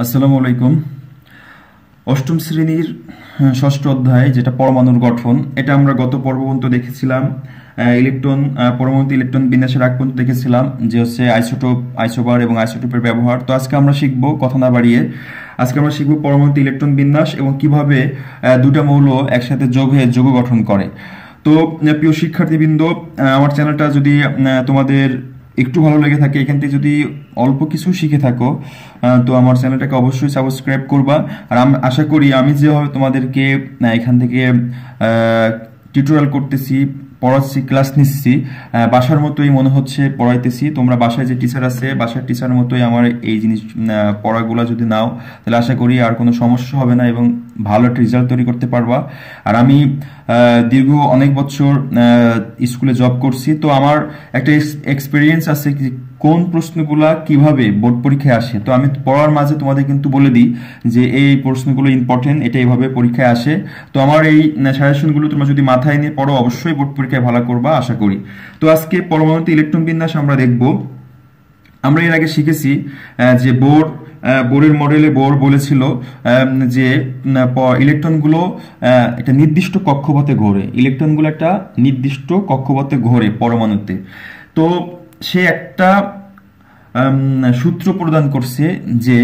আসসালামু আলাইকুম। অষ্টম শ্রেণীর ষষ্ঠ অধ্যায় যেটা পরমাণুর গঠন, এটা আমরা গত পর্ব পর্যন্ত দেখেছিলাম। ইলেকট্রন পরমাণুতে ইলেকট্রন বিন্যাসের আগ পর্যন্ত দেখেছিলাম যে হচ্ছে আইসোটোপ, আইসোবার এবং আইসোটোপের ব্যবহার। তো আজকে আমরা শিখব, কথা না বাড়িয়ে আজকে আমরা শিখব পরমাণুতে ইলেকট্রন বিন্যাস এবং কিভাবে দুটা মৌল একসাথে যোগ হয়ে যৌগ গঠন করে। তো প্রিয় শিক্ষার্থীবৃন্দ, আমার চ্যানেলটা যদি তোমাদের একটু ভালো লেগে থাকে, এখান থেকে যদি অল্প কিছু শিখে থাকো, তো আমার চ্যানেলটাকে অবশ্যই সাবস্ক্রাইব করবা। আর আমি আশা করি আমি যেভাবে তোমাদেরকে এখান থেকে টিউটোরিয়াল করতেছি, পড়াচ্ছি, ক্লাস নিচ্ছি, বাসার মতোই মনে হচ্ছে পড়াইতেছি। তোমরা বাসায় যে টিচার আছে, বাসার টিচার মতোই আমার এই জিনিস পড়াগুলো যদি নাও, তাহলে আশা করি আর কোনো সমস্যা হবে না এবং ভালো একটা রেজাল্ট তৈরি করতে পারবা। আর আমি দীর্ঘ অনেক বছর স্কুলে জব করছি, তো আমার একটা এক্সপিরিয়েন্স আছে কোন প্রশ্নগুলা কিভাবে বোর্ড পরীক্ষায় আসে। তো আমি পড়ার মাঝে তোমাদের কিন্তু বলে দিই যে এই প্রশ্নগুলো ইম্পর্টেন্ট, এটা এইভাবে পরীক্ষায় আসে। তো আমার এই সাজেশনগুলো তোমরা যদি মাথায় নিয়ে পড়ো, অবশ্যই বোর্ড পরীক্ষায় ভালো করবা আশা করি। তো আজকে পরমাণুতে ইলেকট্রন বিন্যাস আমরা দেখব। আমরা এর আগে শিখেছি যে বোরের মডেলে বোর বলেছিল যে ইলেকট্রনগুলো একটা নির্দিষ্ট কক্ষপথে ঘোরে, ইলেকট্রনগুলো একটা নির্দিষ্ট কক্ষপথে ঘোরে পরমাণুতে। তো সে একটা সূত্র প্রদান করছে যে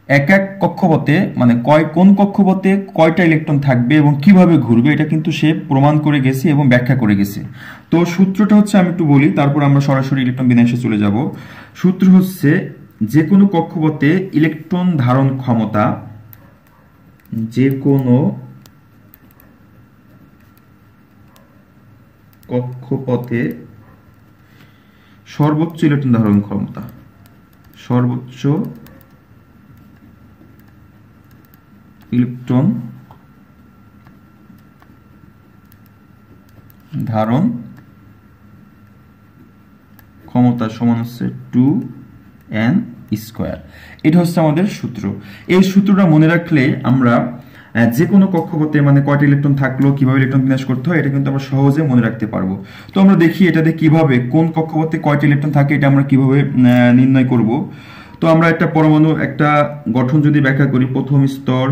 এক এক কক্ষপথে, মানে কোন কক্ষপথে কয়টা ইলেকট্রন থাকবে এবং কিভাবে ঘুরবে, এটা কিন্তু সে প্রমাণ করে গেছে এবং ব্যাখ্যা করে গেছে। তো সূত্রটা হচ্ছে, আমি একটু বলি, তারপর আমরা সরাসরি ইলেকট্রন বিন্যাসে চলে যাব। সূত্র হচ্ছে, যে কোনো কক্ষপথে ইলেকট্রন ধারণ ক্ষমতা, যে কোনো কক্ষপথে সর্বোচ্চ ইলেকট্রন ধারণ ক্ষমতা, সর্বোচ্চ ইলেকট্রন ধারণ ক্ষমতা সমান হচ্ছে 2n²। এটা হচ্ছে আমাদের সূত্র। এই সূত্রটা মনে রাখলে আমরা যে কোনো কক্ষপথে মানে কয়টা ইলেকট্রন থাকলো, কিভাবে ইলেকট্রন বিন্যাস করতে হয়, এটা কিন্তু আমরা সহজে মনে রাখতে পারবো। তো আমরা দেখি এটাতে কিভাবে কোন কক্ষপথে কয়টা ইলেকট্রন থাকে এটা আমরা কিভাবে নির্ণয় করব। তো আমরা একটা পরমাণু একটা গঠন যদি ব্যাখ্যা করি, প্রথম স্তর,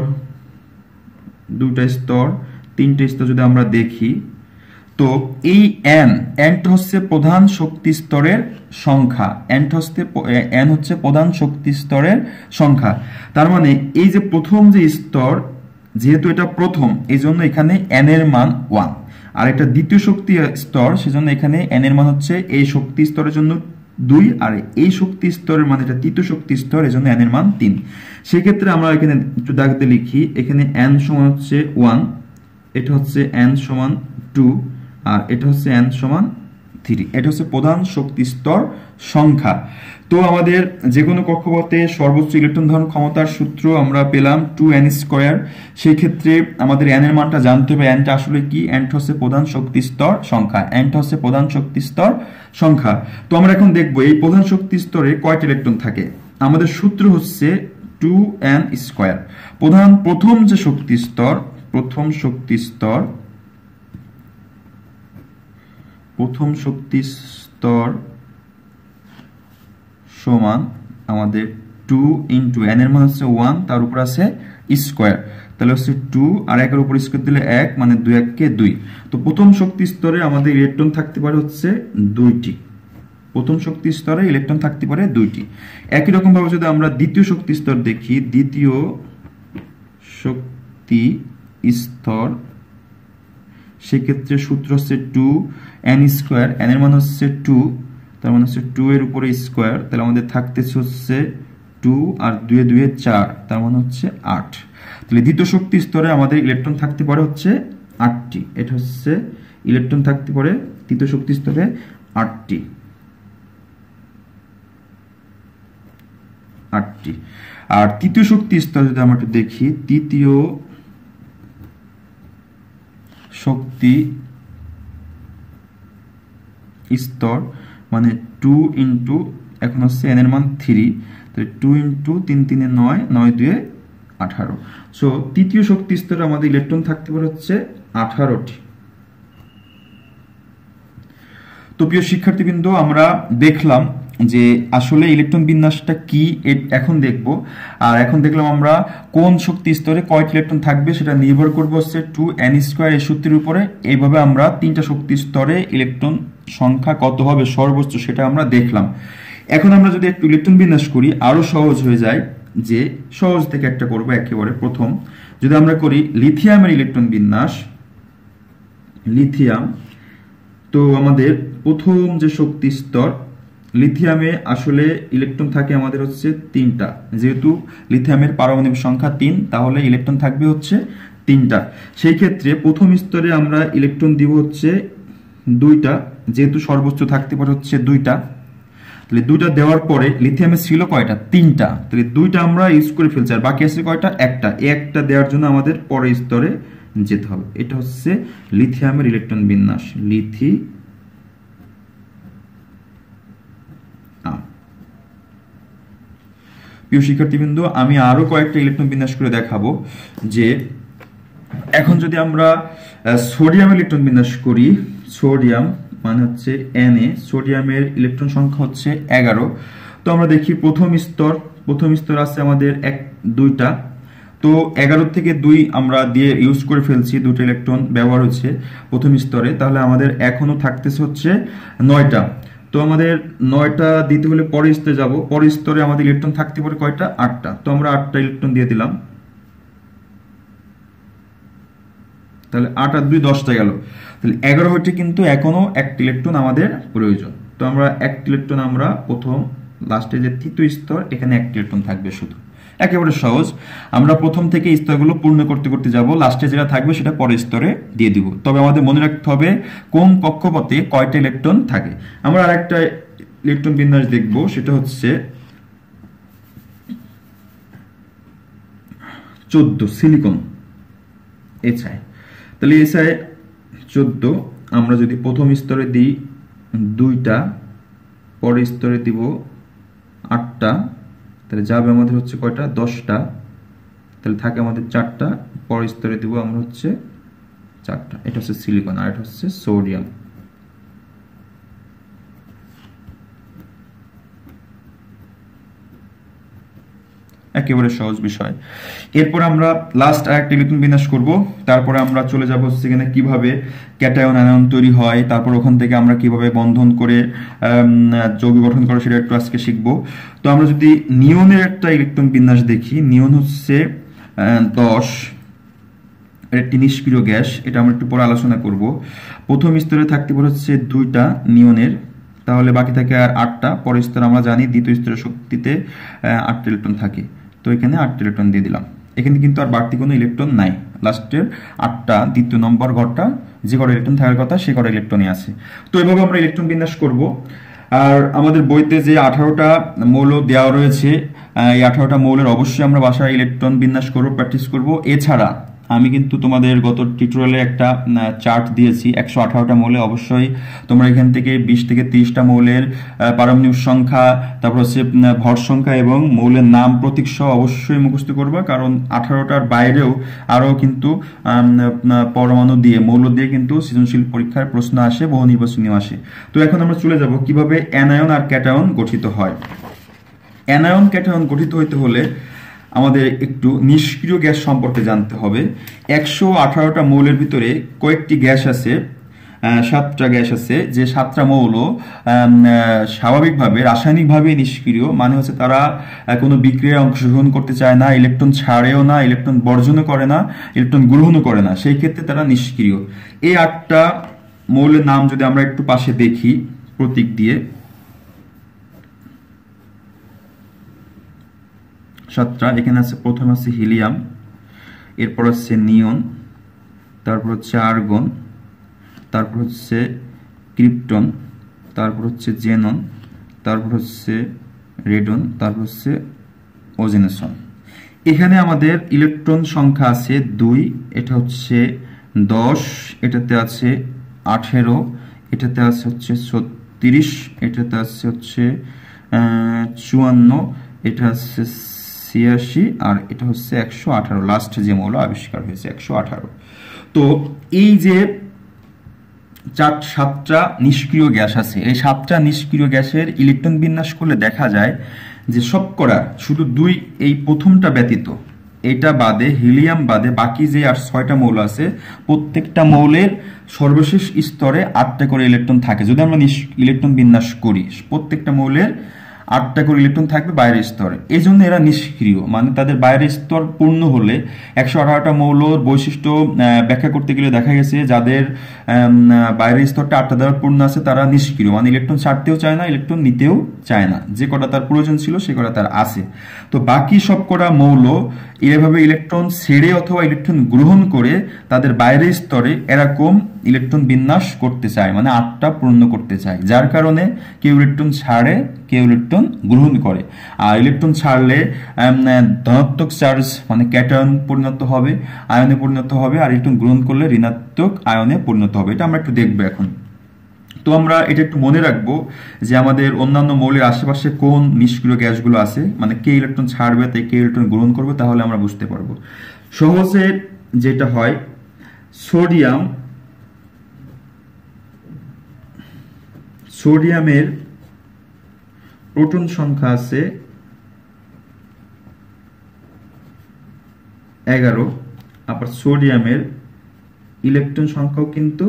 দুটা স্তর, তিনটে স্তর যদি আমরা দেখি, তো এই এনটা হচ্ছে প্রধান শক্তি স্তরের সংখ্যা, এন হচ্ছে প্রধান শক্তি স্তরের সংখ্যা। তার মানে এই যে প্রথম যে স্তর, যেহেতু এটা প্রথম, এই জন্য এখানে এন এর মান 1। আর এটা দ্বিতীয় শক্তি স্তর, সেজন্য এখানে এন এর মান হচ্ছে এই শক্তি স্তরের জন্য 2, আর এই শক্তি স্তরের মানে এটা তৃতীয় শক্তি স্তর, এজন্য এন এর মান 3। সেক্ষেত্রে আমরা এখানে একটু দাগতে লিখি, এখানে এন সমান হচ্ছে 1, এটা হচ্ছে এন সমান 2, আর এটা হচ্ছে এন সমান 3। এটা হচ্ছে প্রধান শক্তি স্তর সংখ্যা। তো আমাদের যে কোনো কক্ষপথে সর্বোচ্চ ইলেকট্রন ধারণ ক্ষমতার সূত্র আমরা পেলাম 2n²। সেই ক্ষেত্রে আমাদের n এর মানটা জানতে হবে, nটা আসলে কি। nটা হচ্ছে প্রধান শক্তি স্তর সংখ্যা, nটা হচ্ছে প্রধান শক্তি স্তর সংখ্যা। তো আমরা এখন দেখব এই প্রধান শক্তি স্তরে কয়টা ইলেকট্রন থাকে। আমাদের সূত্র হচ্ছে 2n²। প্রথম যে শক্তি স্তর, প্রথম শক্তি স্তর সমান আমাদের 2 ইন্টু n এর মান হচ্ছে 1, তার উপর আছে স্কোয়ার, তাহলে হচ্ছে 2 আর 1 এর উপর স্কোয়ার দিলে 1, মানে 2 1 কে 2। তো প্রথম শক্তি স্তরে আমাদের ইলেকট্রন থাকতে পারে হচ্ছে 2টি। প্রথম শক্তি স্তরে ইলেকট্রন থাকতে পারে 2টি। একই রকম ভাবে যদি আমরা দ্বিতীয় শক্তি স্তর দেখি, দ্বিতীয় শক্তি স্তর, সেক্ষেত্রে সূত্র হচ্ছে 2n², n এর মান হচ্ছে 2, তার মানে হচ্ছে 2 এর উপরে স্কোয়ার, তাহলে আমাদের থাকতেছে হচ্ছে 2 আর 2 এ 2 এ 4, তার মানে হচ্ছে 8। তাহলে দ্বিতীয় শক্তি স্তরে আমাদের ইলেকট্রন থাকতে পারে হচ্ছে 8টি। এটা হচ্ছে ইলেকট্রন থাকতে পারে তৃতীয় শক্তি স্তরে 8টি। আর তৃতীয় শক্তি স্তর যদি আমরা একটু দেখি, তৃতীয় শক্তি স্তর মানে 2 ইন্টু, এখন হচ্ছে n এর মান 3, তাহলে 2 ইন্টু 3 3 এ 9, 9 2 এ 18। সো তৃতীয় শক্তি স্তরে আমাদের ইলেকট্রন থাকতে পারে হচ্ছে 18টি। তো প্রিয় শিক্ষার্থীবৃন্দ, আমরা দেখলাম যে আসলে ইলেকট্রন বিন্যাসটা কি এখন দেখব। আর এখন দেখলাম আমরা কোন শক্তি স্তরে কয়টি ইলেকট্রন থাকবে সেটা নির্ভর করবে হচ্ছে 2n² এই সূত্রের উপরে। এইভাবে আমরা তিনটা শক্তি স্তরে ইলেকট্রন সংখ্যা কত হবে সর্বোচ্চ সেটা আমরা দেখলাম। এখন আমরা যদি একটু ইলেকট্রন বিন্যাস করি আরো সহজ হয়ে যায়, যে সহজ থেকে একটা করব একেবারে প্রথম। যদি আমরা করি লিথিয়ামের ইলেকট্রন বিন্যাস, লিথিয়াম, তো আমাদের প্রথম যে শক্তি স্তর, লিথিয়ামে আসলে ইলেকট্রন থাকে আমাদের হচ্ছে 3টা। যেহেতু লিথিয়ামের পারমাণবিক সংখ্যা 3, তাহলে ইলেকট্রন থাকবে হচ্ছে 3টা। সেই ক্ষেত্রে প্রথম স্তরে আমরা ইলেকট্রন দিব হচ্ছে 2টা, যেহেতু সর্বোচ্চ থাকতে পারে হচ্ছে 2টা। তাহলে 2টা দেওয়ার পরে লিথিয়ামে ছিল কয়টা? 3টা। তাহলে 2টা আমরা ইউজ করে ফেলছি, আর বাকি আছে কয়টা? একটা। একটা দেওয়ার জন্য আমাদের পরের স্তরে যেতে হবে। এটা হচ্ছে লিথিয়ামের ইলেকট্রন বিন্যাস, প্রিয় শিক্ষার্থীবৃন্দ, আমি আরো কয়েকটা ইলেকট্রন বিন্যাস করে দেখাবো। যে এখন যদি আমরা সোডিয়াম ইলেকট্রন বিন্যাস করি, সোডিয়াম মানে হচ্ছে Na, সোডিয়ামের ইলেকট্রন সংখ্যা হচ্ছে 11। তো আমরা দেখি প্রথম স্তর আছে আমাদের 2টা। তো 11 থেকে 2 আমরা দিয়ে ইউজ করে ফেলছি, 2টা ইলেকট্রন ব্যবহার হচ্ছে প্রথম স্তরে। তাহলে আমাদের এখনো থাকতেছে হচ্ছে 9টা। তো আমাদের 9টা দিতে হলে পরের স্তরে যাব। পরের স্তরে আমাদের ইলেকট্রন থাকতে পারে কয়টা? 8টা। তো আমরা 8টা ইলেকট্রন দিয়ে দিলাম। তাহলে 8 আর 2 10টা গেল। তাহলে 11 হইতে কিন্তু এখনো একটা ইলেকট্রন আমাদের প্রয়োজন। তো আমরা একটা ইলেকট্রন আমরা প্রথম লাস্টে যে তৃতীয় স্তর, এখানে একটা ইলেকট্রন থাকবে শুধু। একেবারে সহজ। আমরা প্রথম থেকে স্তরগুলো পূর্ণ করতে করতে যাব, লাস্টে যেটা থাকবে সেটা পরের স্তরে দিয়ে দিব। তবে আমাদের মনে রাখতে হবে কোন কক্ষপথে কয়টা ইলেকট্রন থাকে। আমরা আরেকটা ইলেকট্রন বিন্যাস দেখব, সেটা হচ্ছে 14 সিলিকন HI। তাহলে HI 14 আমরা যদি প্রথম স্তরে দিই 2টা, পরের স্তরে দিব 8টা, তাহলে যাবে আমাদের হচ্ছে কয়টা? 10টা। তাহলে থাকে আমাদের 4টা, পরের স্তরে দিব আমরা হচ্ছে 4টা। এটা হচ্ছে সিলিকন, আর এটা হচ্ছে সোডিয়াম। একেবারে সহজ বিষয়। এরপর আমরা লাস্ট আরেকটা ইলেকট্রন বিন্যাস করব। তারপরে আমরা চলে যাব হচ্ছে এখানে কিভাবে ক্যাটায়ন আয়ন তৈরি হয়, তারপর ওখান থেকে আমরা কিভাবে বন্ধন করে যৌগ গঠন করে সেটা একটু আজকে শিখব। তো আমরা যদি নিয়নের একটা ইলেকট্রন বিন্যাস দেখি, নিয়ন হচ্ছে 10, একটি নিষ্ক্রিয় গ্যাস। এটা আমরা একটু পরে আলোচনা করব। প্রথম স্তরে থাকতে পারে হচ্ছে 2টা নিয়নের, তাহলে বাকি থাকে আর 8টা। পরের স্তরে আমরা জানি দ্বিতীয় স্তরের শক্তিতে 8টা ইলেকট্রন থাকে। তো এখানে 8টা ইলেকট্রন দিয়ে দিলাম। এখানে কিন্তু আর বাড়তি কোনো ইলেকট্রন নাই। লাস্টের 8টা, দ্বিতীয় নম্বর ঘরটা যে কটা ইলেকট্রন থাকার কথা সে কটা ইলেকট্রনই আছে। তো এভাবে আমরা ইলেকট্রন বিন্যাস করব। আর আমাদের বইতে যে 18টা মৌল দেওয়া রয়েছে, এই 18টা মৌলের অবশ্যই আমরা বাসায় ইলেকট্রন বিন্যাস করব, প্র্যাকটিস করব। এছাড়া আমি কিন্তু তোমাদের গত টিউটোরিয়ালে একটা চার্ট দিয়েছি 118টা মৌলে। অবশ্যই তোমরা এখান থেকে 20 থেকে 30টা মৌলের পারমাণবিক সংখ্যা, তারপর হচ্ছে ভর সংখ্যা এবং মৌলের নাম প্রতীক সহ অবশ্যই মুখস্থ করবা। কারণ 18টার বাইরেও আরো কিন্তু পরমাণু দিয়ে, মৌল দিয়ে কিন্তু সৃজনশীল পরীক্ষার প্রশ্ন আসে, বহু নির্বাচনীয় আসে। তো এখন আমরা চলে যাব কিভাবে অ্যানায়ন আর ক্যাটায়ন গঠিত হয়। অ্যানায়ন ক্যাটায়ন গঠিত হইতে হলে আমাদের একটু নিষ্ক্রিয় গ্যাস সম্পর্কে জানতে হবে। 118টা মৌলের ভিতরে কয়েকটি গ্যাস আছে, 7টা গ্যাস আছে, যে 7টা মৌল স্বাভাবিকভাবে রাসায়নিকভাবে নিষ্ক্রিয়। মানে হচ্ছে তারা কোনো বিক্রিয়ায় অংশগ্রহণ করতে চায় না, ইলেকট্রন ছাড়েও না, ইলেকট্রন বর্জনও করে না, ইলেকট্রন গ্রহণও করে না, সেই ক্ষেত্রে তারা নিষ্ক্রিয়। এই 8টা মৌলের নাম যদি আমরা একটু পাশে দেখি প্রতীক দিয়ে, 7টা। এখানে আছে, প্রথম আছে হিলিয়াম, এরপর হচ্ছে নিয়ন, তারপর হচ্ছে আর্গন, তারপর হচ্ছে ক্রিপ্টন, তারপর হচ্ছে জেনন, তারপর হচ্ছে রেডন, তারপর হচ্ছে ওজেনেসন। এখানে আমাদের ইলেকট্রন সংখ্যা আছে 2, এটা হচ্ছে 10, এটাতে আছে 18, এটাতে আছে হচ্ছে 36, এটাতে আছে হচ্ছে 54, এটা হচ্ছে 86, আর এটা হচ্ছে 118। লাস্ট যে মৌল আবিষ্কার হয়েছে 118। তো এই যে সাতটা নিষ্ক্রিয় গ্যাস আছে। এই সাতটা নিষ্ক্রিয় গ্যাসের ইলেকট্রন বিন্যাস করলে দেখা যায় যে শতকরা শুধু এই প্রথমটা ব্যতীত, এটা বাদে, হিলিয়াম বাদে বাকি যে আর 6টা মৌল আছে, প্রত্যেকটা মৌলের সর্বশেষ স্তরে 8টা করে ইলেকট্রন থাকে। যদি আমরা ইলেকট্রন বিন্যাস করি, প্রত্যেকটা মৌলের 8টা করে ইলেকট্রন থাকবে বাইরের স্তরে। এই জন্য এরা নিষ্ক্রিয়, মানে তাদের বাইরের স্তর পূর্ণ হলে 118টা মৌলর বৈশিষ্ট্য ব্যাখ্যা করতে গেলে দেখা গেছে যাদের বাইরের স্তরটা 8টা দ্বারা পূর্ণ আছে তারা নিষ্ক্রিয়, মানে ইলেকট্রন ছাড়তেও চায় না, ইলেকট্রন নিতেও চায় না, যে কটা তার প্রয়োজন ছিল সে কটা তার আছে। তো বাকি সব কটা মৌল এভাবে ইলেকট্রন ছেড়ে অথবা ইলেকট্রন গ্রহণ করে তাদের বাইরের স্তরে এরকম ইলেকট্রন বিন্যাস করতে চায়, মানে 8টা পূর্ণ করতে চায়, যার কারণে কেউ ইলেকট্রন ছাড়ে, কেউ ইলেকট্রন গ্রহণ করে। আর ইলেকট্রন ছাড়লে ধনাত্মক চার্জ মানে ক্যাটায়ন পরিণত হবে, আয়নে পরিণত হবে, আর ইলেকট্রন গ্রহণ করলে ঋণাত্মক আয়নে পরিণত হবে। এটা আমরা একটু দেখবো এখন। তো আমরা এটা একটু মনে রাখবো যে আমাদের অন্যান্য মৌলের আশেপাশে কোন নিষ্ক্রিয় গ্যাসগুলো আছে, মানে কে ইলেকট্রন ছাড়বে তাই কে ইলেকট্রন গ্রহণ করবে, তাহলে আমরা বুঝতে পারবো। সহজে যেটা হয়, সোডিয়ামের প্রোটন সংখ্যা আছে 11, আবার সোডিয়ামের ইলেকট্রন সংখ্যাও কিন্তু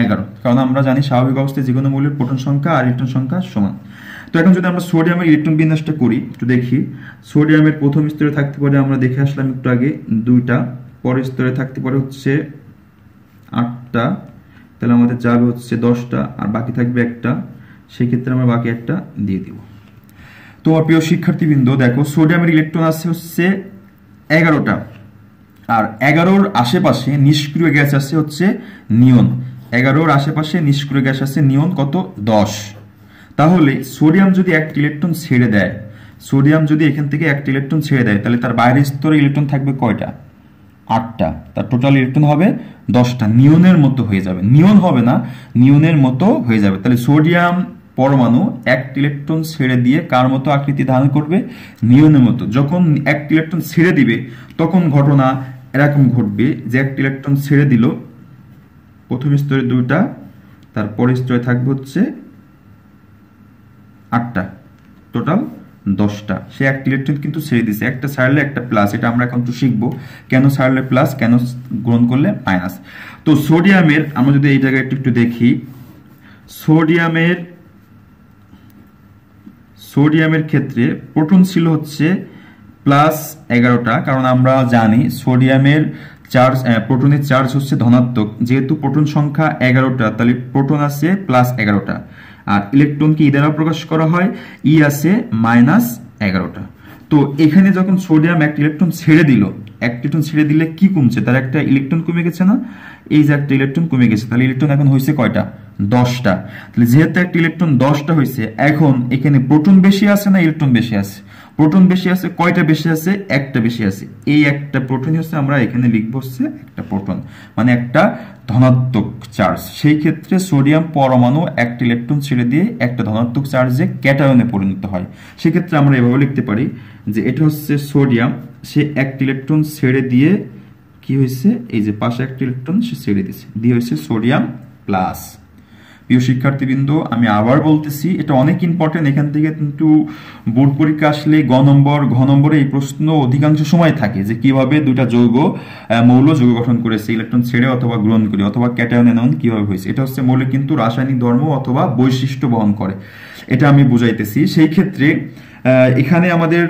11, কারণ আমরা জানি স্বাভাবিক অবস্থায় যে কোনো মৌলের প্রোটন সংখ্যা আর ইলেকট্রন সংখ্যা সমান। তো এখন যদি আমরা সোডিয়ামের ইলেকট্রন বিন্যাসটা করি, একটু দেখি। সোডিয়ামের প্রথম স্তরে থাকতে পারে, আমরা দেখে আসলাম একটু আগে, 2টা, পরের স্তরে থাকতে পারে হচ্ছে 8টা, তাহলে আমাদের যাবে হচ্ছে 10টা, আর বাকি থাকবে একটা, সেক্ষেত্রে আমরা বাকি একটা দিয়ে দিব। তো প্রিয় শিক্ষার্থীবৃন্দ দেখো, সোডিয়ামের ইলেকট্রন আছে হচ্ছে 11টা, আর 11-র আশেপাশে নিষ্ক্রিয় গ্যাস আছে হচ্ছে নিয়ন। 11-র আশেপাশে নিষ্ক্রিয় গ্যাস আছে নিয়ন কত? 10। তাহলে সোডিয়াম যদি একটা ইলেকট্রন ছেড়ে দেয়, সোডিয়াম যদি এখান থেকে একটা ইলেকট্রন ছেড়ে দেয়, তাহলে তার বাইরের স্তরে ইলেকট্রন থাকবে কয়টা? 8টা। তার টোটাল ইলেকট্রন হবে 10টা। নিয়নের মতো হয়ে যাবে, নিয়ন হবে না, নিয়নের মতো হয়ে যাবে। তাহলে সোডিয়াম পরমাণু একটা ইলেকট্রন ছেড়ে দিয়ে কার মতো আকৃতি ধারণ করবে? নিয়নের মতো। যখন একটা ইলেকট্রন ছেড়ে দিবে তখন ঘটনা এরকম ঘটবে যে একটা ইলেকট্রন ছেড়ে দিল, প্রথম স্তরে 2টা, তারপরের স্তরে থাকবে হচ্ছে 8টা, টোটাল 10টা। সে একটা ইলেকট্রন কিন্তু ছেড়ে দিছে, একটা ছাড়লে একটা প্লাস। এটা আমরা এখন একটু শিখবো, কেন ছাড়লে প্লাস, কেন গ্রহণ করলে মাইনাস। তো সোডিয়ামের আমরা যদি এই জায়গায় একটু দেখি, সোডিয়ামের ক্ষেত্রে প্রোটন ছিল হচ্ছে +11টা, কারণ আমরা জানি সোডিয়ামের চার্জ, প্রোটনের চার্জ হচ্ছে ধনাত্মক। যেহেতু প্রোটন সংখ্যা 11টা, তাহলে প্রোটন আছে +11টা, আর ইলেকট্রনকে ই দ্বারা প্রকাশ করা হয়, ই আছে -11টা। তো এখানে যখন সোডিয়াম একটা ইলেকট্রন ছেড়ে দিল, একটা ইলেকট্রন ছেড়ে দিলে কি কমছে? তার একটা ইলেকট্রন কমে গেছে না? এই যে একটা ইলেকট্রন কমে গেছে, তাহলে ইলেকট্রন এখন হয়েছে কয়টা? 10টা। তাহলে যেহেতু একটা ইলেকট্রন 10টা হয়েছে, এখন এখানে প্রোটন বেশি আছে না ইলেকট্রন বেশি আছে? প্রোটন বেশি আছে। কয়টা বেশি আছে? একটা বেশি আছে। এই একটা প্রোটন হচ্ছে আমরা এখানে লিখব হচ্ছে একটা প্রোটন, মানে একটা ধনাত্মক চার্জ। সেই ক্ষেত্রে সোডিয়াম পরমাণু একটা ইলেকট্রন ছেড়ে দিয়ে একটা ধনাত্মক চার্জে ক্যাটায়নে পরিণত হয়। সেক্ষেত্রে আমরা এভাবে লিখতে পারি যে এটা হচ্ছে সোডিয়াম, সে একটা ইলেকট্রন ছেড়ে দিয়ে কি হয়েছে? এই যে পাশে একটা ইলেকট্রন সে ছেড়ে দিয়েছে, দিয়ে হয়েছে সোডিয়াম প্লাস। প্রিয় শিক্ষার্থীবৃন্দ, আমি আবার বলতেছি, এটা অনেক ইম্পর্টেন্ট। এখান থেকে কিন্তু বোর্ড পরীক্ষা আসলে ঘ নম্বরে এই প্রশ্ন অধিকাংশ সময় থাকে যে কিভাবে দুটা মৌল যৌগ গঠন করেছে, ইলেকট্রন ছেড়ে অথবা গ্রহণ করে, অথবা ক্যাটায়ন অ্যানায়ন কিভাবে হয়েছে। এটা হচ্ছে মৌল কিন্তু রাসায়নিক ধর্ম অথবা বৈশিষ্ট্য বহন করে, এটা আমি বুঝাইতেছি। সেই ক্ষেত্রে এখানে আমাদের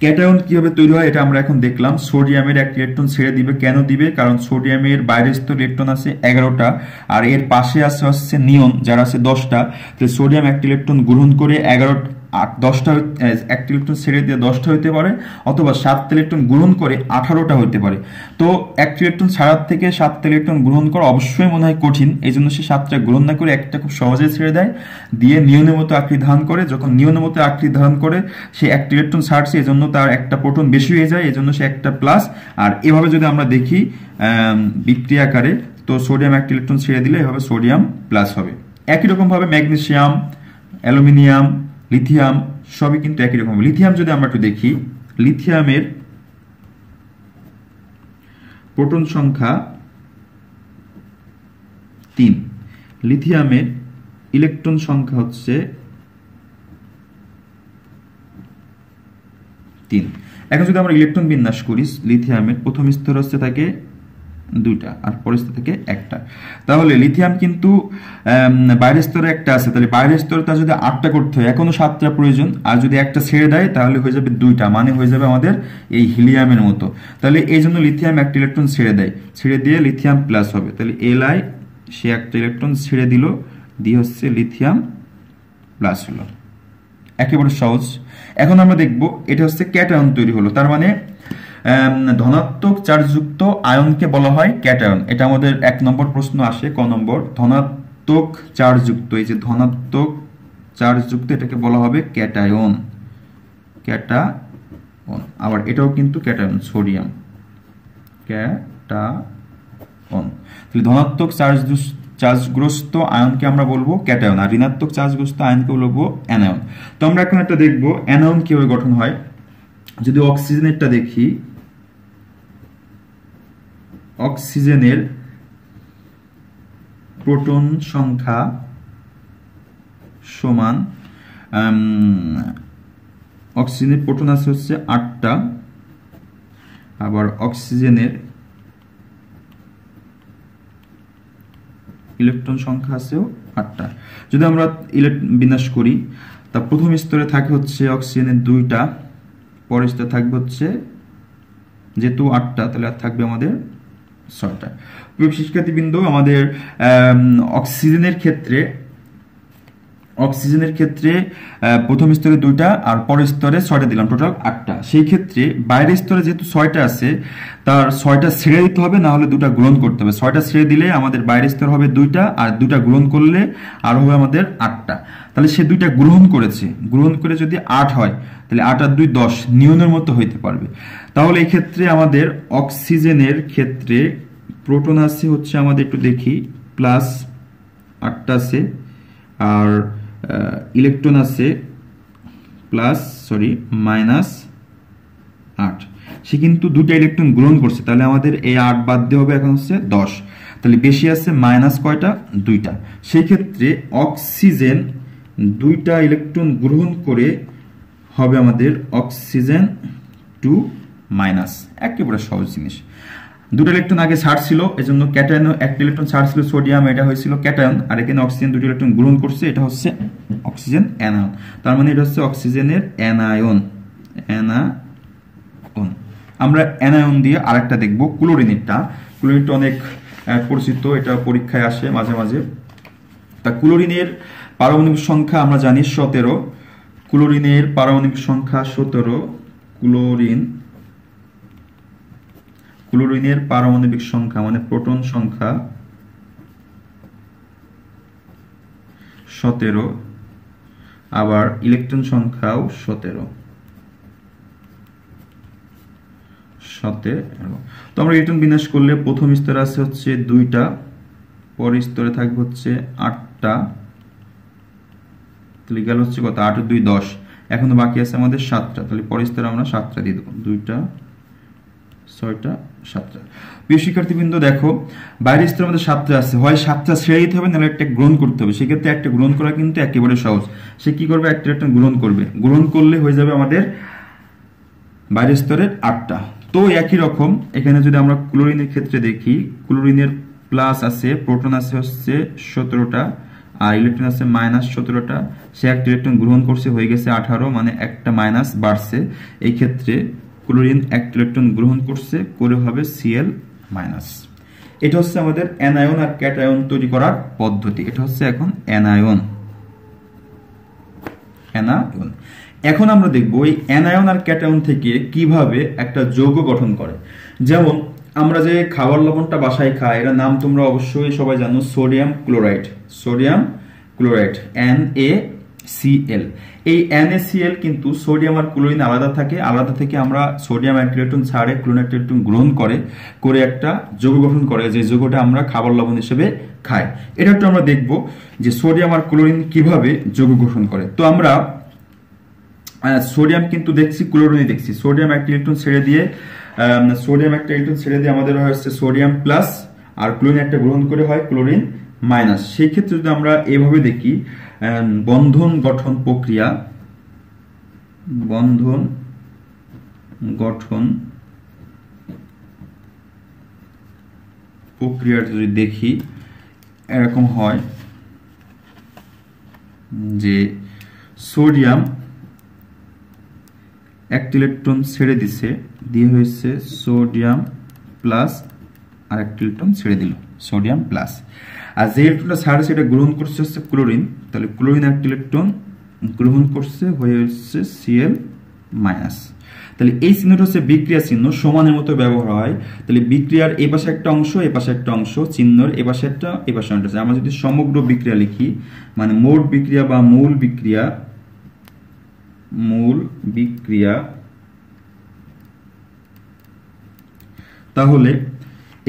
ক্যাটায়ন কিভাবে তৈরি হয় এটা আমরা এখন দেখলাম। সোডিয়ামের একটা ইলেকট্রন ছেড়ে দিবে, কেন দিবে? কারণ সোডিয়ামের বাইরের স্তর ইলেকট্রন আছে 11টা, আর এর পাশে আছে হচ্ছে নিয়ন, যারা আছে 10টা। তাহলে সোডিয়াম একটা ইলেকট্রন গ্রহণ করে 10টা, একটা ইলেকট্রন ছেড়ে দিয়ে 10টা হইতে পারে, অথবা 7টা ইলেকট্রন গ্রহণ করে 18টা হইতে পারে। তো একটা ইলেকট্রন ছাড়ার থেকে 7টা ইলেকট্রন গ্রহণ করা অবশ্যই মনে হয় কঠিন, এই জন্য সে 7টা গ্রহণ না করে একটা খুব সহজে ছেড়ে দেয়, দিয়ে নিয়নের মতো আকৃতি ধারণ করে। যখন নিয়নের মতো আকৃতি ধারণ করে সে একটা ইলেকট্রন ছাড়ছে, এই জন্য তার একটা প্রোটন বেশি হয়ে যায়, এই জন্য সে একটা প্লাস। আর এভাবে যদি আমরা দেখি বিক্রিয়া আকারে, তো সোডিয়াম একটা ইলেকট্রন ছেড়ে দিলে এভাবে সোডিয়াম প্লাস হবে। একই রকম ভাবে ম্যাগনেসিয়াম, অ্যালুমিনিয়াম, লিথিয়াম সবই কিন্তু একই রকম। লিথিয়াম যদি আমরা একটু দেখি, লিথিয়ামের প্রোটন সংখ্যা 3। লিথিয়ামের ইলেকট্রন সংখ্যা হচ্ছে 3। এখন যদি আমরা ইলেকট্রন বিন্যাস করি, লিথিয়ামের প্রথম স্তর হচ্ছে থাকে 2টা আর পরের স্তর থেকে 1টা। তাহলে লিথিয়াম কিন্তু বাইরের স্তরে 1টা আছে, তাহলে বাইরের স্তরে তার যদি 8টা করতে হয়, এখনো 7টা প্রয়োজন। আর যদি একটা ছেড়ে দেয় তাহলে হয়ে যাবে 2টা, মানে হয়ে যাবে আমাদের এই হিলিয়ামের মতো। তাহলে এই জন্য লিথিয়াম একটা ইলেকট্রন ছেড়ে দেয়, ছেড়ে দিয়ে লিথিয়াম প্লাস হবে। তাহলে Li সে একটা ইলেকট্রন ছেড়ে দিল, দিয়ে হচ্ছে লিথিয়াম প্লাস হলো। একেবারে সহজ। এখন আমরা দেখব এটা হচ্ছে ক্যাটায়ন তৈরি হলো, তার মানে ধনাত্মক চার্জযুক্ত আয়নকে বলা হয় ক্যাটায়ন। এটা আমাদের 1 নম্বর প্রশ্ন আসে, ক নম্বর। ধনাত্মক চার্জযুক্ত, এই যে ধনাত্মক চার্জযুক্ত, এটাকে বলা হবে ক্যাটায়ন। ক্যাটায়ন। আবার এটাও কিন্তু ক্যাটায়ন, সোডিয়াম ক্যাটায়ন। তাহলে ধনাত্মক চার্জগ্রস্ত আয়নকে আমরা বলবো ক্যাটায়ন, আর ঋণাত্মক চার্জগ্রস্ত আয়নকে বলবো অ্যানায়ন। তো আমরা এখন একটা দেখবো অ্যানায়ন কিভাবে গঠন হয়। যদি অক্সিজেনেরটা দেখি, অক্সিজেনের প্রোটন সংখ্যা সমান, অক্সিজেনের প্রোটন আছে হচ্ছে 8টা, আবার অক্সিজেনের ইলেকট্রন সংখ্যা আছেও 8টা। যদি আমরা বিন্যাস করি, তা প্রথম স্তরে থাকে হচ্ছে অক্সিজেনের 2টা, পরের স্তরে থাকবে হচ্ছে যেহেতু 8টা, তাহলে আর থাকবে আমাদের 6টা। শিক্ষার্থীবৃন্দ, আমাদের অক্সিজেনের ক্ষেত্রে প্রথম স্তরে 2টা আর পরের স্তরে 6টা দিলাম, টোটাল 8টা। সেই ক্ষেত্রে বাইরের স্তরে যেহেতু 6টা আছে, তার 6টা ছেড়ে দিতে হবে, না হলে 2টা গ্রহণ করতে হবে। 6টা ছেড়ে দিলে আমাদের বাইরের স্তর হবে 2টা, আর 2টা গ্রহণ করলে আর হবে আমাদের 8টা। তাহলে সে 2টা গ্রহণ করেছে, গ্রহণ করে যদি 8 হয়, তাহলে 8 আর 2 10, নিয়নের মতো হইতে পারবে। তাহলে এই ক্ষেত্রে আমাদের অক্সিজেনের ক্ষেত্রে প্রোটন আছে হচ্ছে আমাদের একটু দেখি প্লাস 8টা আছে, আর ইলেকট্রন আছে -8। সে কিন্তু 2টা ইলেকট্রন গ্রহণ করছে, তাহলে আমাদের এই 8 বাদ দিয়ে হবে এখন হচ্ছে 10। তাহলে বেশি আছে মাইনাস কয়টা? 2টা। সেই ক্ষেত্রে অক্সিজেন 2টা ইলেকট্রন গ্রহণ করে হবে আমাদের অক্সিজেন 2 মাইনাস। একেবারে সহজ জিনিস। 2টা ইলেকট্রন আগে ছাড়ছিল, এজন্য ক্যাটায়ন, একটা ইলেকট্রন ছাড়ছিল সোডিয়াম, এটা হয়েছিল ক্যাটায়ন, আর এখানে অক্সিজেন 2টা ইলেকট্রন গ্রহণ করছে, এটা হচ্ছে অক্সিজেন অ্যানায়ন। তার মানে এটা হচ্ছে অক্সিজেনের অ্যানায়ন। আমরা অ্যানায়ন দিয়ে আরেকটা দেখব, ক্লোরিনেরটা। ক্লোরিনটা অনেক পরিচিত, এটা পরীক্ষায় আসে মাঝে মাঝে। তা ক্লোরিনের পারমাণবিক সংখ্যা আমরা জানি 17। ক্লোরিনের পারমাণবিক সংখ্যা 17। ক্লোরিনের পারমাণবিক সংখ্যা মানে প্রোটন সংখ্যা 17, আবার ইলেকট্রন সংখ্যাও 17। তো আমরা ইলেকট্রন বিন্যাস করলে প্রথম স্তরে আছে হচ্ছে 2টা, পরের স্তরে থাকবে হচ্ছে 8টা, তাহলে গেল হচ্ছে কত? 8 আর 2 10, এখনো বাকি আছে আমাদের 7টা, তাহলে পরের স্তরে আমরা 7টা দিয়ে দেবো। 2টা 6টা 7টা। প্রিয় শিক্ষার্থীবৃন্দ, দেখো বাইরের স্তরে আমাদের 7টা আছে, হয় 7টা ছেড়ে দিতে হবে, নাহলে একটা গ্রহণ করতে হবে। সেক্ষেত্রে একটা গ্রহণ করা কিন্তু একেবারে সহজ। সে কি করবে? একটা ইলেকট্রন গ্রহণ করবে, গ্রহণ করলে হয়ে যাবে আমাদের বাইরের স্তরের 8টা। তো একই রকম এখানে যদি আমরা ক্লোরিনের ক্ষেত্রে দেখি, ক্লোরিনের প্লাস আছে, প্রোটন আছে হচ্ছে 17টা, আর ইলেকট্রন আছে -17টা। সে একটা ইলেকট্রন গ্রহণ করছে, হয়ে গেছে 18, মানে একটা মাইনাস বাড়ছে। এই ক্ষেত্রে ক্লোরিন একটা ইলেকট্রন গ্রহণ করছে, করে হবে Cl-। এটা হচ্ছে আমাদের অ্যানায়ন আর ক্যাটায়ন তৈরি করার পদ্ধতি। এটা হচ্ছে এখন অ্যানায়ন। এখন আমরা দেখব এই অ্যানায়ন আর ক্যাটায়ন থেকে কিভাবে একটা যৌগ গঠন করে। যেমন আমরা যে খাবার লবণটা বাসায় খাই, এর নাম তোমরা অবশ্যই সবাই জানো, সোডিয়াম ক্লোরাইড। NaCl। এই NaCl কিন্তু সোডিয়াম আর ক্লোরিন আলাদা থাকে, আলাদা থেকে আমরা সোডিয়াম একটা ইলেকট্রন ছাড়ে, ক্লোরিন একটা ইলেকট্রন গ্রহণ করে একটা যৌগ গঠন করে, যে যৌগটা আমরা খাবার লবণ হিসেবে খাই। এটা একটু আমরা দেখব যে সোডিয়াম আর ক্লোরিন কিভাবে যৌগ গঠন করে। তো আমরা সোডিয়াম কিন্তু দেখছি, ক্লোরিন দেখছি। সোডিয়াম একটা ইলেকট্রন ছেড়ে দিয়ে আমাদের হচ্ছে সোডিয়াম প্লাস, আর ক্লোরিন একটা গ্রহণ করে হয় ক্লোরিন মাইনাস। সেই ক্ষেত্রে যদি আমরা এভাবে দেখি, বন্ধন গঠন প্রক্রিয়া, বন্ধন গঠন প্রক্রিয়াটা যদি দেখি এরকম হয় যে সোডিয়াম একটা ইলেকট্রন ছেড়ে দিছে, দিয়ে হয়েছে সোডিয়াম প্লাস, আর একটা ইলেকট্রন ছেড়ে দিল সোডিয়াম প্লাস, আর যে ইলেকট্রনটা ছাড়ছে সেটা গ্রহণ করছে হচ্ছে ক্লোরিন, তাহলে ক্লোরিন একটা ইলেকট্রন গ্রহণ করছে, হয়ে হচ্ছে Cl মাইনাস। তাহলে এই চিহ্নটা হচ্ছে বিক্রিয়া চিহ্ন, সমানের মতো ব্যবহার হয়। তাহলে বিক্রিয়ার এই পাশে একটা অংশ, এই পাশে একটা অংশ, চিহ্নের এই পাশে একটা, এই পাশে একটা। আমরা যদি সমগ্র বিক্রিয়া লিখি, মানে মোট বিক্রিয়া বা মূল বিক্রিয়া, মূল বিক্রিয়া, তাহলে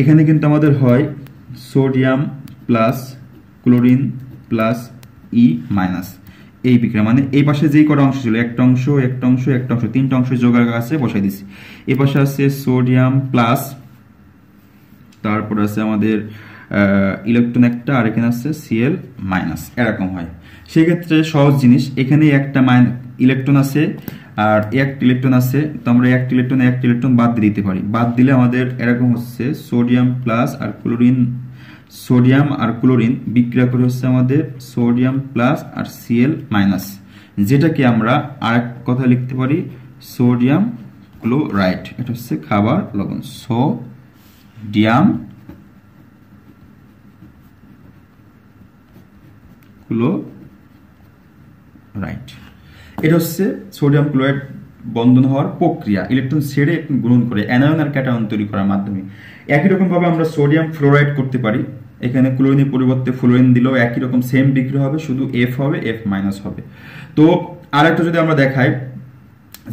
এখানে কিন্তু আমাদের হয় sodium plus chlorine plus E minus, এই বিক্রিয়া মানে এই পাশে যেই কটা অংশ ছিল, একটা অংশ একটা অংশ একটা অংশ, তিনটা অংশ যোগাযোগ আছে বসাই দিছি। এই পাশে আছে সোডিয়াম প্লাস, তারপর আছে আমাদের ইলেকট্রন একটা, আর এখানে আছে Cl মাইনাস, এরকম হয়। সেক্ষেত্রে সহজ জিনিস, এখানে একটা ইলেকট্রন আছে আর একটা ইলেকট্রন আছে, তো আমরা একটা ইলেকট্রন বাদ দিয়ে দিতে পারি। বাদ দিলে আমাদের এরকম হচ্ছে সোডিয়াম প্লাস আর ক্লোরিন, সোডিয়াম আর ক্লোরিন বিক্রিয়া করে হচ্ছে আমাদের সোডিয়াম প্লাস আর Cl মাইনাস, যেটাকে আমরা আরেক কথা লিখতে পারি সোডিয়াম ক্লোরাইড। এটা হচ্ছে খাবার লবণ, সোডিয়াম ক্লোরাইড। এটা হচ্ছে সোডিয়াম ক্লোরাইড বন্ধন হওয়ার প্রক্রিয়া, ইলেকট্রন ছেড়ে গ্রহণ করে অ্যানায়ন আর ক্যাটায়ন তৈরি করার মাধ্যমে। একই রকম ভাবে আমরা সোডিয়াম ফ্লোরাইড করতে পারি, এখানে ক্লোরিনের পরিবর্তে ফ্লোরিন দিলেও একই রকম সেম বিক্রিয়া হবে, শুধু F হবে, F মাইনাস হবে। তো আরেকটা যদি আমরা দেখাই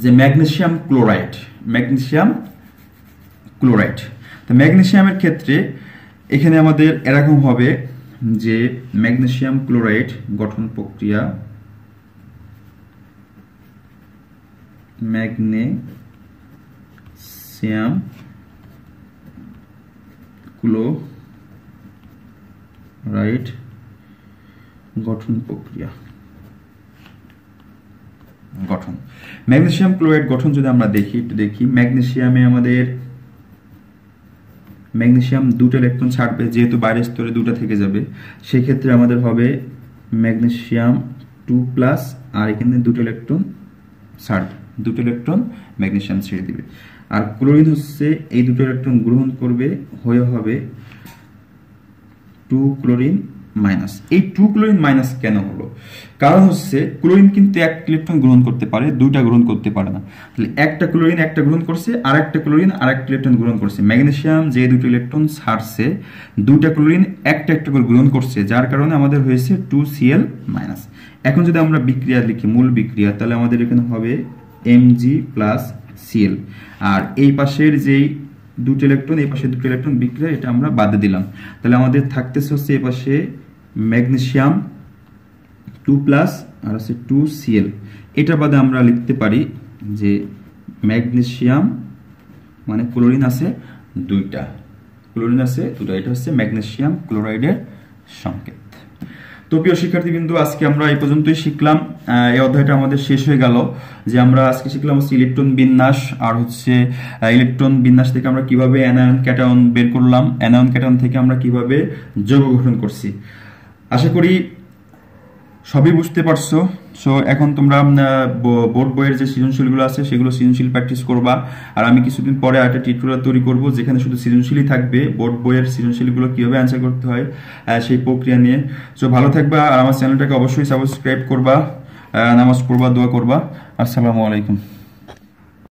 যে ম্যাগনেসিয়াম ক্লোরাইড, ম্যাগনেসিয়াম ক্লোরাইড, তো ম্যাগনেসিয়ামের ক্ষেত্রে এখানে আমাদের এরকম হবে যে ম্যাগনেসিয়াম ক্লোরাইড গঠন প্রক্রিয়া, ম্যাগনেসিয়াম ক্লোরাইড গঠন প্রক্রিয়া, গঠন ম্যাগনেসিয়াম ক্লোরাইড গঠন যদি আমরা দেখি, একটু দেখি। ম্যাগনেসিয়ামে আমাদের ম্যাগনেসিয়াম দুটো ইলেকট্রন ছাড়বে, যেহেতু বাইরের স্তরে দুটো থেকে যাবে, সেই ক্ষেত্রে আমাদের হবে ম্যাগনেসিয়াম 2+, আর এখানে দুটো ইলেকট্রন ছাড়বে, দুটো ইলেকট্রন ম্যাগনেসিয়াম ছেড়ে দিবে। আর ক্লোরিন হচ্ছে এই দুটো ইলেকট্রন গ্রহণ করবে, হয়ে হবে 2 ক্লোরিন মাইনাস। এই 2 ক্লোরিন মাইনাস কেন হলো? কারণ হচ্ছে ক্লোরিন কিন্তু এক ইলেকট্রন গ্রহণ করতে পারে, দুইটা গ্রহণ করতে পারে না। তাহলে একটা ক্লোরিন একটা গ্রহণ করছে, আর একটা ক্লোরিন আর একটা ইলেকট্রন গ্রহণ করছে। ম্যাগনেসিয়াম যে দুটো ইলেকট্রন ছাড়ছে, দুইটা ক্লোরিন একটা একটা করে গ্রহণ করছে, যার কারণে আমাদের হয়েছে 2Cl মাইনাস। এখন যদি আমরা বিক্রিয়া লিখি, মূল বিক্রিয়া, তাহলে আমাদের এখানে হবে Mg প্লাস Cl, আর এই পাশের যেই দুটো ইলেকট্রন, এই পাশে দুটো ইলেকট্রন বিক্রিয়া, এটা আমরা বাদ দিলাম। তাহলে আমাদের থাকতেছে হচ্ছে এই পাশে ম্যাগনেসিয়াম 2+, আর আছে 2Cl। এটা বাদে আমরা লিখতে পারি যে ম্যাগনেসিয়াম মানে ক্লোরিন আছে দুইটা, ক্লোরিন আছে দুটো, এটা হচ্ছে ম্যাগনেসিয়াম ক্লোরাইডের সংকেত। তো প্রিয় শিক্ষার্থীবৃন্দ, আজকে আমরা এই পর্যন্তই শিখলাম। এই অধ্যায়টা আমাদের শেষ হয়ে গেল, যে আমরা আজকে শিখলাম হচ্ছে ইলেকট্রন বিন্যাস, আর হচ্ছে ইলেকট্রন বিন্যাস থেকে আমরা কিভাবে অ্যানায়ন ক্যাটায়ন বের করলাম, অ্যানায়ন ক্যাটায়ন থেকে আমরা কিভাবে যৌগ গঠন করছি। আশা করি সবই বুঝতে পারছো। সো এখন তোমরা বোর্ড বইয়ের যে সৃজনশীলগুলো আছে সেগুলো সৃজনশীল প্র্যাকটিস করবা, আর আমি কিছুদিন পরে একটা টিউটোরিয়াল তৈরি করব যেখানে শুধু সৃজনশীলই থাকবে, বোর্ড বইয়ের সৃজনশীলগুলো কিভাবে অ্যান্সার করতে হয় সেই প্রক্রিয়া নিয়ে। সো ভালো থাকবা, আর আমার চ্যানেলটাকে অবশ্যই সাবস্ক্রাইব করবা, নামাজ পড়বা, দোয়া করবা। আসসালামু আলাইকুম।